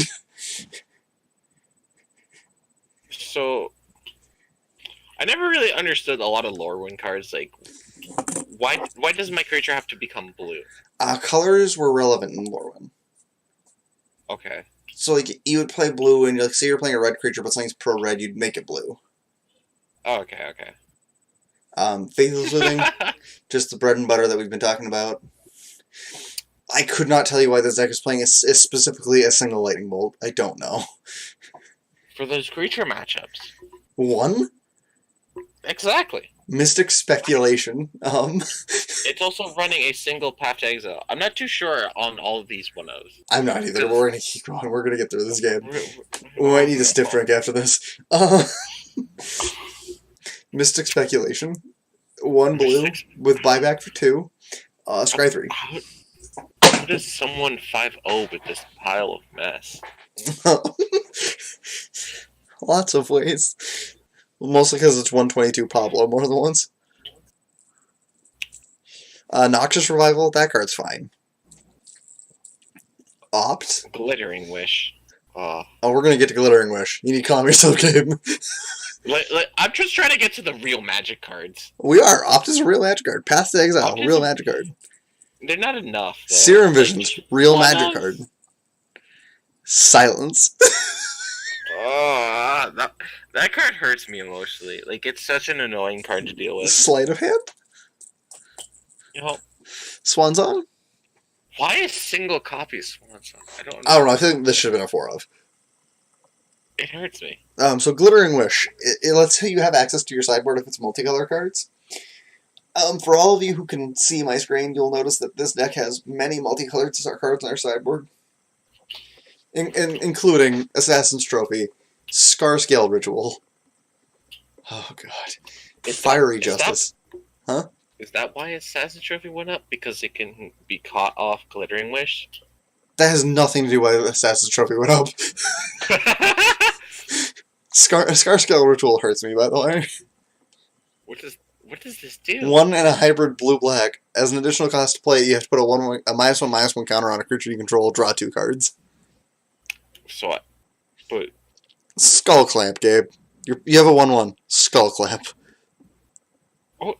So, I never really understood a lot of Lorwyn cards. Like, why does my creature have to become blue? Colors were relevant in Lorwyn. Okay. So like you would play blue, and like say you're playing a red creature, but something's pro red, you'd make it blue. Oh, okay. Faithless Living, just the bread and butter that we've been talking about. I could not tell you why this deck is playing specifically a single lightning bolt. I don't know. For those creature matchups. One? Exactly. Mystic Speculation. It's also running a single Path to Exile. I'm not too sure on all of these 1-0s. I'm not either, but we're going to keep going. We're going to get through this game. We might need a stiff drink after this. Mystic Speculation. 1 blue with buyback for 2. Scry 3. How does someone 5-0 with this pile of mess? Lots of ways. Mostly because it's 122 Pablo more than once. Noxious Revival, that card's fine. Opt? Glittering Wish. Oh, we're gonna get to Glittering Wish. You need to calm yourself, Gabe. I'm just trying to get to the real Magic cards. We are. Opt is a real Magic card. Path to Exile, real Magic card. They're not enough, though. Serum Visions, real Magic card. Silence. Oh, that card hurts me emotionally. Like, it's such an annoying card to deal with. Sleight of Hand? You know, Swan Song? why is single copy Swan Song? I don't know. I don't know. I think this should have been a 4 of. It hurts me. So Glittering Wish. Let's say you have access to your sideboard if it's multicolor cards. For all of you who can see my screen, you'll notice that this deck has many multicolored cards on our sideboard. Including Assassin's Trophy, Scarscale Ritual. Oh god. Fiery Justice. Huh? Is that why Assassin's Trophy went up? Because it can be caught off Glittering Wish? That has nothing to do with why Assassin's Trophy went up. Scarscale Ritual hurts me, by the way. What does this do? 1 and a hybrid blue-black. As an additional cost to play, you have to put a -1/-1 counter on a creature you control, draw 2 cards. So what? But Skull Clamp, Gabe. You have a 1/1. Skull Clamp. Oh.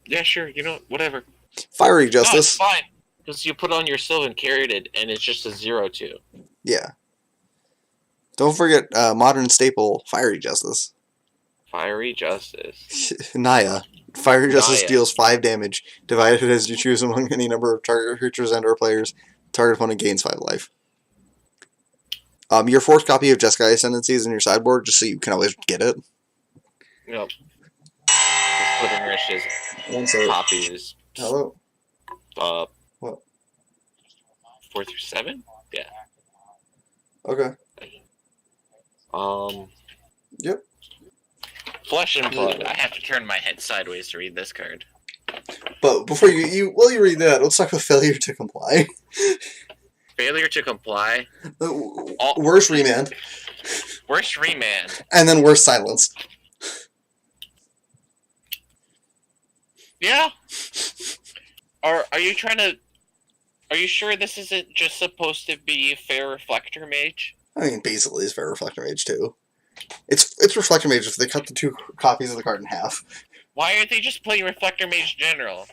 Yeah, sure. You know, whatever. Fiery No, it's Justice. fine. Because you put on your Sylvan Caryatid, and it's just a 0/2. Yeah. Don't forget modern staple, Fiery Justice. Fiery Justice. Naya. Fiery Justice Naya. deals 5 damage, divided as you choose among any number of target creatures and/or players. Target opponent gains 5 life. Your 4th copy of Jeskai Ascendancy is in your sideboard, just so you can always get it. Yep. Glittering Wish is copies. Hello? What? 4 through 7? Yeah. Okay. Yep. Flesh and Blood. I have to turn my head sideways to read this card. But before while you read that, let's talk about Failure to Comply. Failure to Comply. Worst Remand. Worst Remand. And then Worst Silence. Yeah. Are you trying to... Are you sure this isn't just supposed to be Fair Reflector Mage? I mean, basically, it's Fair Reflector Mage, too. It's Reflector Mage if they cut the 2 copies of the card in half. Why aren't they just playing Reflector Mage General?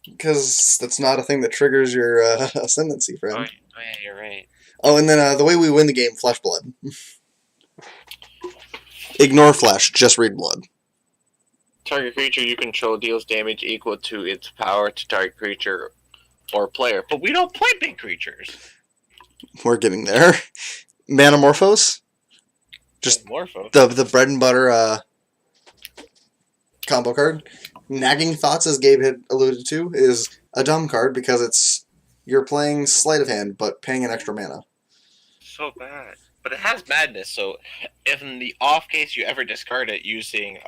Because that's not a thing that triggers your Ascendancy, friend. Oh, yeah, you're right. Oh, and then the way we win the game, Flesh Blood. Ignore Flesh, just read Blood. Target creature you control deals damage equal to its power to target creature or player. But we don't play big creatures. We're getting there. Manamorphose. Just the bread and butter combo card. Nagging Thoughts, as Gabe had alluded to, is a dumb card because you're playing Sleight of Hand but paying an extra mana. So bad. But it has Madness, so if in the off case you ever discard it using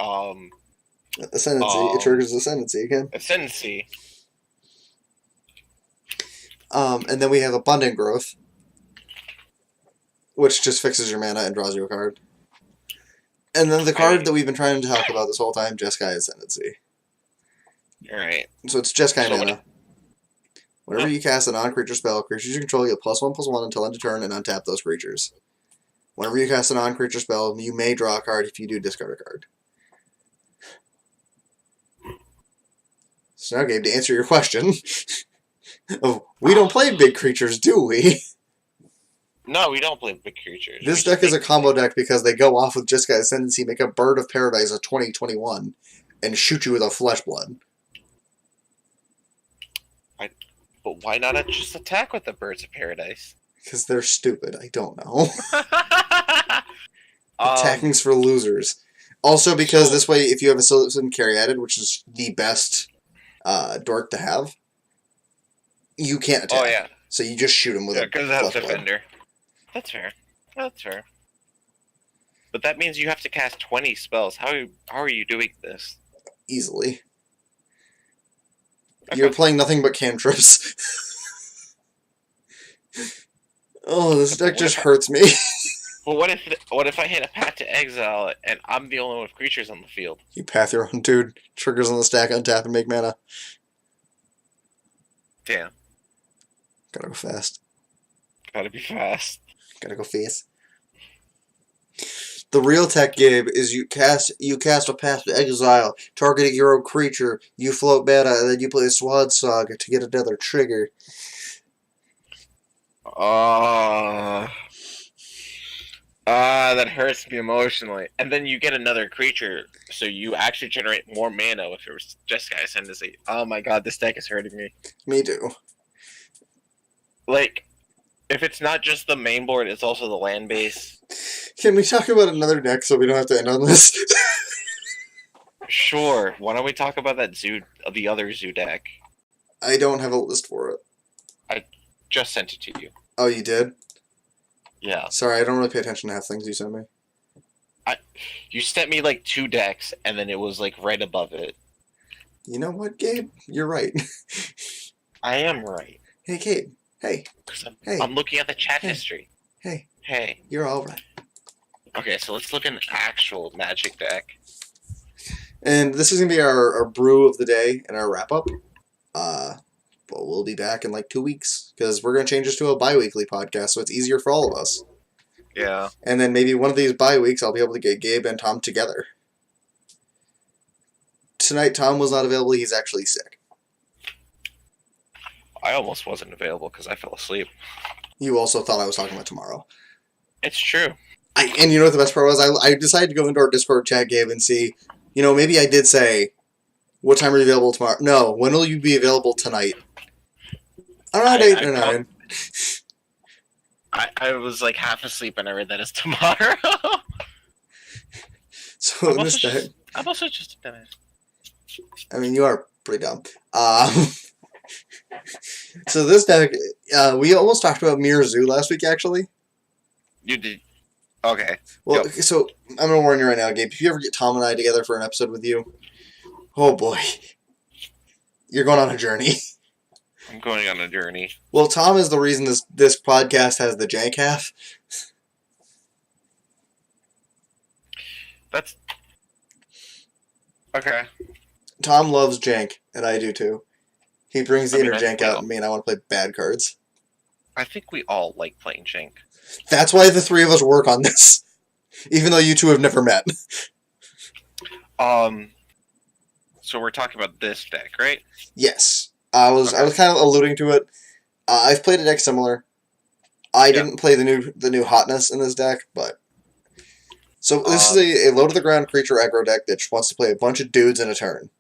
Ascendancy, it triggers Ascendancy again. Ascendancy. And then we have Abundant Growth, which just fixes your mana and draws you a card. And then the card that we've been trying to talk about this whole time, Jeskai Ascendancy. Alright. So it's Jeskai mana. Whenever you cast a non-creature spell, creatures you control get +1/+1 until end of turn and untap those creatures. Whenever you cast a non-creature spell, you may draw a card. If you do, discard a card. So now, Gabe, to answer your question, we don't play big creatures, do we? No, we don't play big creatures. This deck is a combo deck because they go off with Jeskai Ascendancy, make a Bird of Paradise a 2021, and shoot you with a Flesh Blood. But why not just attack with the Birds of Paradise? Because they're stupid. I don't know. Attacking's for losers. Also, because this way, if you have a Citizen Caryatid, which is the best dork to have, you can't attack. Oh, yeah. So you just shoot him with a because it has Flesh Defender. That's fair. That's fair. But that means you have to cast 20 spells. How are you doing this? Easily. Okay. You're playing nothing but cantrips. Oh, this deck just hurts me. Well, what if I hit a Path to Exile and I'm the only one with creatures on the field? You path your own dude. Triggers on the stack, untap, and make mana. Damn. Gotta go fast. Gotta be fast. Gotta go fast. The real tech, Gabe, is you cast a Path to Exile, targeting your own creature, you float mana, and then you play a Swad Saga to get another trigger. That hurts me emotionally. And then you get another creature, so you actually generate more mana if it was Jeskai Ascendancy. Oh my god, this deck is hurting me. Me too. Like, if it's not just the main board, it's also the land base. Can we talk about another deck so we don't have to end on this? Sure. Why don't we talk about the other zoo deck? I don't have a list for it. I just sent it to you. Oh, you did? Yeah. Sorry, I don't really pay attention to half things you send me. You sent me like 2 decks, and then it was like right above it. You know what, Gabe? You're right. I am right. Hey, Gabe. Hey. I'm looking at the chat history. Hey. You're all right. Okay, so let's look at an actual Magic deck. And this is going to be our brew of the day and our wrap-up. But we'll be back in like 2 weeks, because we're going to change this to a bi-weekly podcast, so it's easier for all of us. Yeah. And then maybe one of these bi-weeks I'll be able to get Gabe and Tom together. Tonight Tom was not available, he's actually sick. I almost wasn't available because I fell asleep. You also thought I was talking about tomorrow. It's true. And you know what the best part was? I decided to go into our Discord chat, Gabe, and see, maybe I did say, what time are you available tomorrow? No, when will you be available tonight? Around 8 or 9. I was like half asleep and I read that as tomorrow. So I'm also just a dumbass. I mean, you are pretty dumb. So this deck, we almost talked about Mirror Zoo last week, actually. You did? Okay. Well, so I'm going to warn you right now, Gabe. If you ever get Tom and I together for an episode with you, oh boy, you're going on a journey. I'm going on a journey. Well, Tom is the reason this podcast has the Jank half. That's... Okay. Tom loves Jank, and I do too. He brings the inner Jank out in me, and I want to play bad cards. I think we all like playing Jank. That's why the three of us work on this. Even though you two have never met. So we're talking about this deck, right? Yes. I was kind of alluding to it. I've played a deck similar. I didn't play the new hotness in this deck, but... So this is a low-to-the-ground creature aggro deck that just wants to play a bunch of dudes in a turn.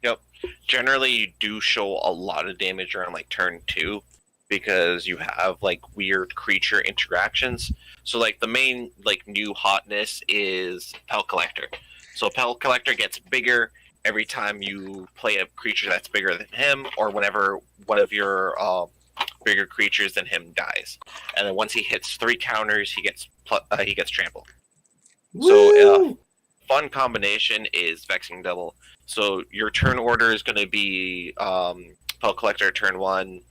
Yep. Generally, you do show a lot of damage around, like, turn 2, because you have, like, weird creature interactions. So, like, the main, like, new hotness is Pel Collector. So Pel Collector gets bigger every time you play a creature that's bigger than him, or whenever one of your bigger creatures than him dies. And then once he hits 3 counters, he gets trampled. Woo! So fun combination is Vexing Devil. So your turn order is going to be Pel Collector turn 1,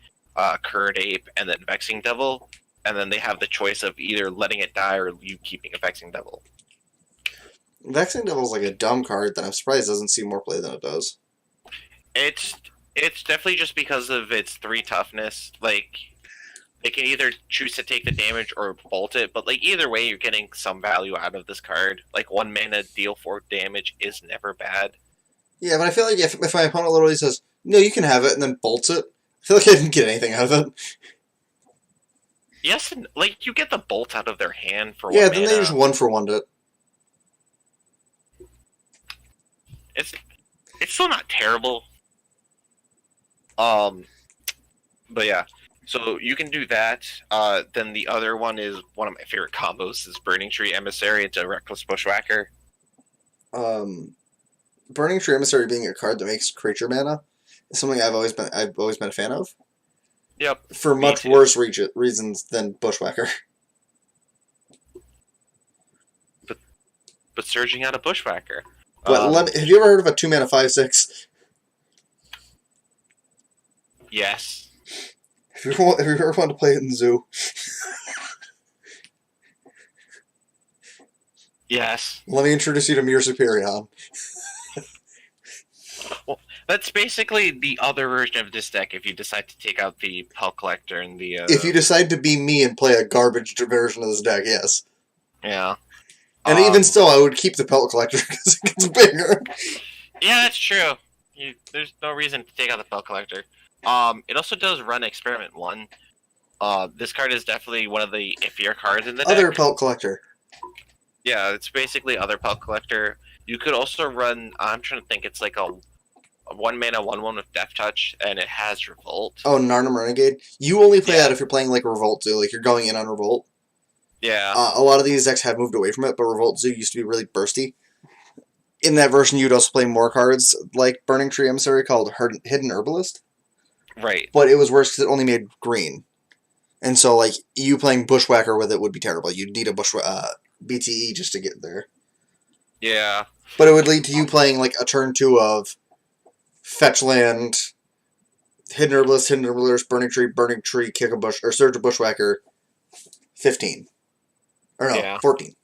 Curd Ape, and then Vexing Devil. And then they have the choice of either letting it die or you keeping a Vexing Devil. Vexing Devil's like a dumb card that I'm surprised doesn't see more play than it does. It's definitely just because of its 3 toughness. Like, it can either choose to take the damage or bolt it, but like either way, you're getting some value out of this card. Like 1 mana deal 4 damage is never bad. Yeah, but I feel like if my opponent literally says, no, you can have it, and then bolts it, I feel like I didn't get anything out of it. Yes, and like you get the bolt out of their hand for 1 Yeah, mana. then they just 1-for-1'd it. It's still not terrible. But yeah. So you can do that. Then the other one is one of my favorite combos is Burning Tree Emissary into Reckless Bushwhacker. Burning Tree Emissary being a card that makes creature mana is something I've always been a fan of. Yep. For much worse reasons than Bushwhacker. But surging out a Bushwhacker. But have you ever heard of a 2-mana 5/6? Yes. If you ever wanted to play it in the zoo. Yes. Let me introduce you to Mir Superion. Well, that's basically the other version of this deck if you decide to take out the Pelt Collector and the... If you decide to be me and play a garbage version of this deck, yes. Yeah. And even still, I would keep the Pelt Collector because it gets bigger. Yeah, that's true. There's no reason to take out the Pelt Collector. It also does run Experiment 1. This card is definitely one of the iffier cards in the deck. Other Pelt Collector. Yeah, it's basically other Pelt Collector. You could also run... I'm trying to think. It's like a 1-mana 1/1 with Death Touch, and it has Revolt. Oh, Narnum Renegade? You only play that if you're playing like Revolt Zoo, like you're going in on Revolt. Yeah. A lot of these decks have moved away from it, but Revolt Zoo used to be really bursty. In that version, you'd also play more cards like Burning Tree Emissary called Hidden Herbalist. Right. But it was worse because it only made green. And so, like, you playing Bushwhacker with it would be terrible. You'd need a BTE just to get there. Yeah. But it would lead to you playing, like, a turn 2 of Fetch Land, Hidden Herbalist, Burning Tree, Kick a Bush, or Surge a Bushwhacker, 15. Or no, 14.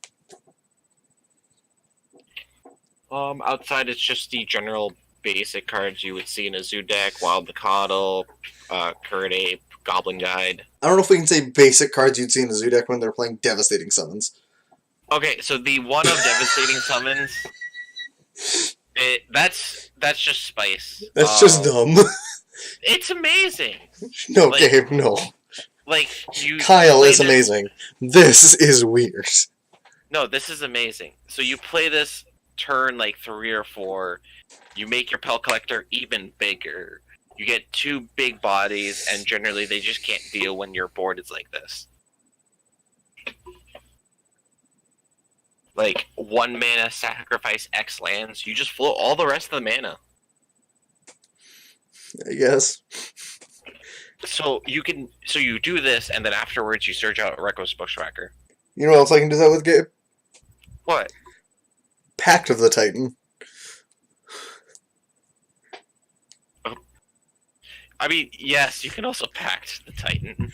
Outside, it's just the general basic cards you would see in a zoo deck: Wild the Coddle, Curd Ape, Goblin Guide. I don't know if we can say basic cards you'd see in a zoo deck when they're playing Devastating Summons. Okay, so the one of Devastating Summons, that's just spice. That's just dumb. It's amazing. No, like, Gabe, no. Like Kyle is amazing. This is weird. No, this is amazing. So you play this turn like 3 or 4. You make your Pelt Collector even bigger. You get 2 big bodies, and generally they just can't deal when your board is like this. Like 1 mana, sacrifice X lands. You just float all the rest of the mana. I guess. So you do this, and then afterwards you search out Reckless Bushwhacker. You know what else I can do that with, Gabe? What? Pact of the Titan. I mean, yes, you can also Pact the Titan.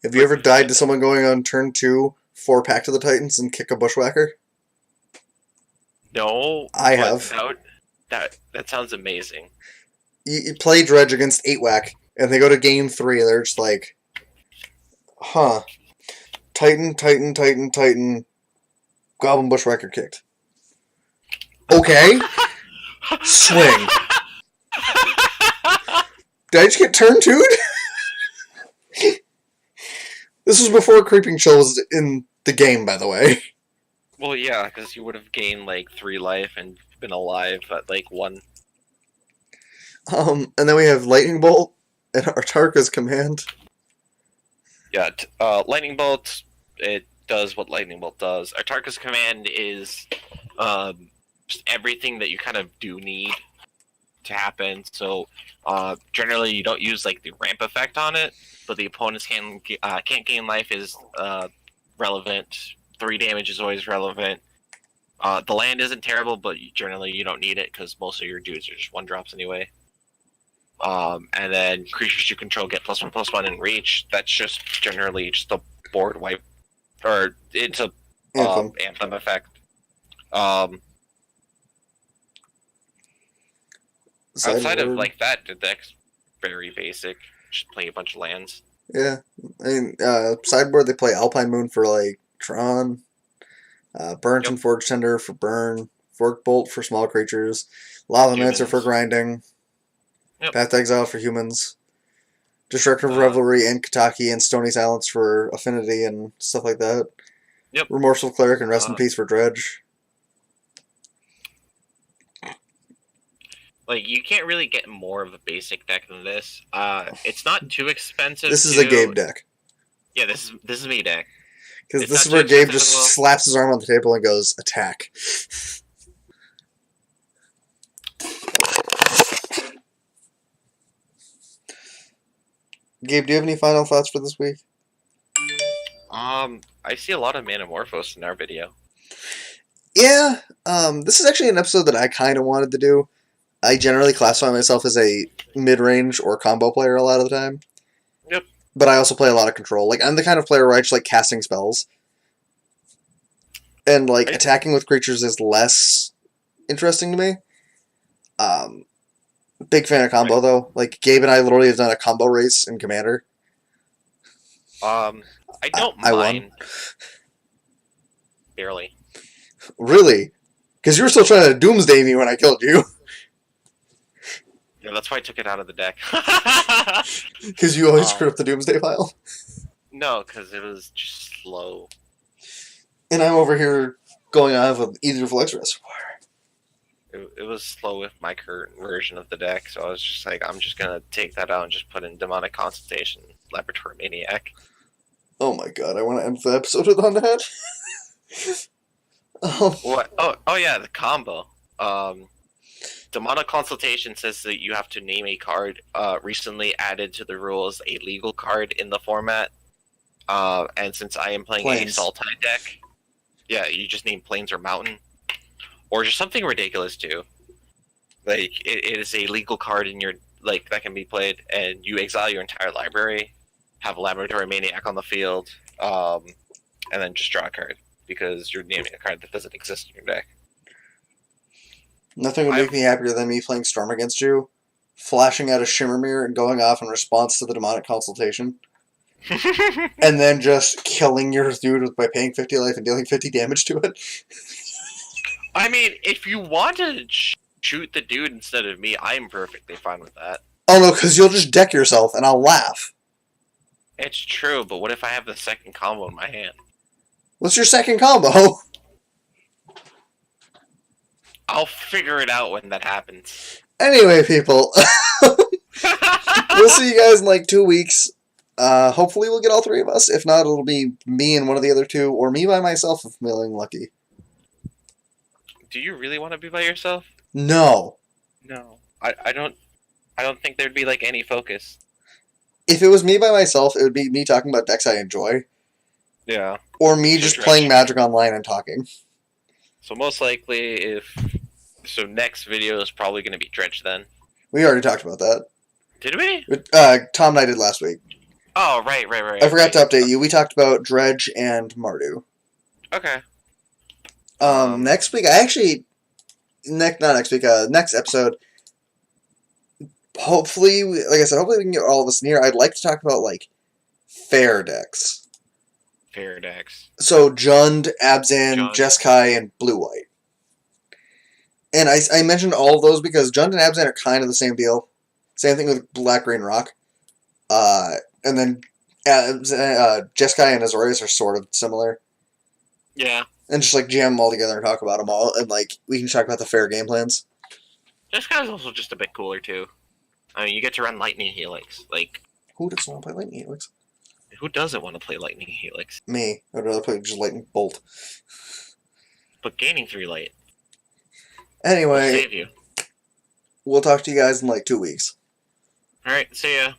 Have you ever died to someone going on turn 2 for Pact of the Titans and kick a Bushwhacker? No. I have. That sounds amazing. You play Dredge against 8-Whack, and they go to game 3, and they're just like, huh. Titan, Goblin Bushwhacker kicked. Okay. Swing. Did I just get turn 2'd? This was before Creeping Chill was in the game, by the way. Well, yeah, because you would have gained like 3 life and been alive at like 1. And then we have Lightning Bolt and Artarka's Command. Yeah, Lightning Bolt, it does what Lightning Bolt does. Artarka's Command is just everything that you kind of do need to happen. So generally you don't use like the ramp effect on it, but the opponents can't gain life is relevant. 3 damage is always relevant. The land isn't terrible, but generally you don't need it because most of your dudes are just 1-drops anyway. And then creatures you control get +1/+1 in reach. That's just generally just a board wipe, or it's a anthem effect. Um, outside of Sideboard. like that, the deck's very basic. Just play a bunch of lands. Yeah. I mean, sideboard, they play Alpine Moon for, like, Tron. Burnt Yep. and Forge Tender for burn. Fork Bolt for small creatures. Lava Mancer for Humans. grinding. Yep. Path to Exile for humans. Destructive Uh, Revelry and Kataki and Stony Silence for affinity and stuff like that. Yep. Remorseful Cleric and Rest in Peace for dredge. Like, you can't really get more of a basic deck than this. It's not too expensive. This is a Gabe deck. Yeah, this is me deck. Because It's this not is too where Gabe expensive just as well. slaps his arm on the table and goes, attack. Gabe, do you have any final thoughts for this week? I see a lot of Manamorphose in our video. Yeah, this is actually an episode that I kind of wanted to do. I generally classify myself as a mid-range or combo player a lot of the time. Yep. But I also play a lot of control. Like, I'm the kind of player where I just like casting spells. And, like, attacking with creatures is less interesting to me. Big fan of combo, though. Like, Gabe and I literally have done a combo race in Commander. I don't I won. mind. Barely. Really? Because you were still trying to doomsday me when I killed you. Yeah, that's why I took it out of the deck. Because you always screw up the doomsday pile. No, because it was just slow. And I'm over here going off with Ether Flex Reservoir. It was slow with my current version of the deck, so I was just like, I'm just gonna take that out and just put in Demonic Consultation, Laboratory Maniac. Oh my god, I want to end the episode on that. What? Oh yeah, the combo. Demonic Consultation says that you have to name a card recently added to the rules, a legal card in the format. And since I am playing Plains. a Sultai deck, yeah, you just name Plains or Mountain. Or just something ridiculous too. Like, it is a legal card in your, like, that can be played, and you exile your entire library, have a Laboratory Maniac on the field, and then just draw a card, because you're naming a card that doesn't exist in your deck. Nothing would make me happier than me playing Storm against you, flashing out a Shimmer Mirror and going off in response to the Demonic Consultation, and then just killing your dude by paying 50 life and dealing 50 damage to it. I mean, if you want to shoot the dude instead of me, I'm perfectly fine with that. Oh no, because you'll just deck yourself and I'll laugh. It's true, but what if I have the second combo in my hand? What's your second combo? I'll figure it out when that happens. Anyway, people. We'll see you guys in like 2 weeks. Hopefully we'll get all three of us. If not, it'll be me and one of the other two, or me by myself if I'm feeling lucky. Do you really want to be by yourself? No. No. I don't think there'd be like any focus. If it was me by myself, it would be me talking about decks I enjoy. Yeah. Or me just playing Magic Online and talking. So most likely, next video is probably going to be Dredge then. We already talked about that. Did we? Tom and I did last week. Oh, right. I forgot to update you. We talked about Dredge and Mardu. Okay. Next week, next episode, hopefully, like I said, hopefully we can get all of us in here. I'd like to talk about, like, fair decks. Fair decks. So, Jund, Abzan, Jeskai, and Blue-White. And I mentioned all of those because Jund and Abzan are kind of the same deal. Same thing with Black-Green Rock. And then Jeskai and Azorius are sort of similar. Yeah. And just, like, jam them all together and talk about them all. And, like, we can talk about the fair game plans. Jeskai is also just a bit cooler, too. I mean, you get to run Lightning Helix. Like, who doesn't want to play Lightning Helix? Who doesn't want to play Lightning Helix? Me. I'd rather play just Lightning Bolt. But gaining 3 light. Anyway, will save you. We'll talk to you guys in, like, 2 weeks. Alright, see ya.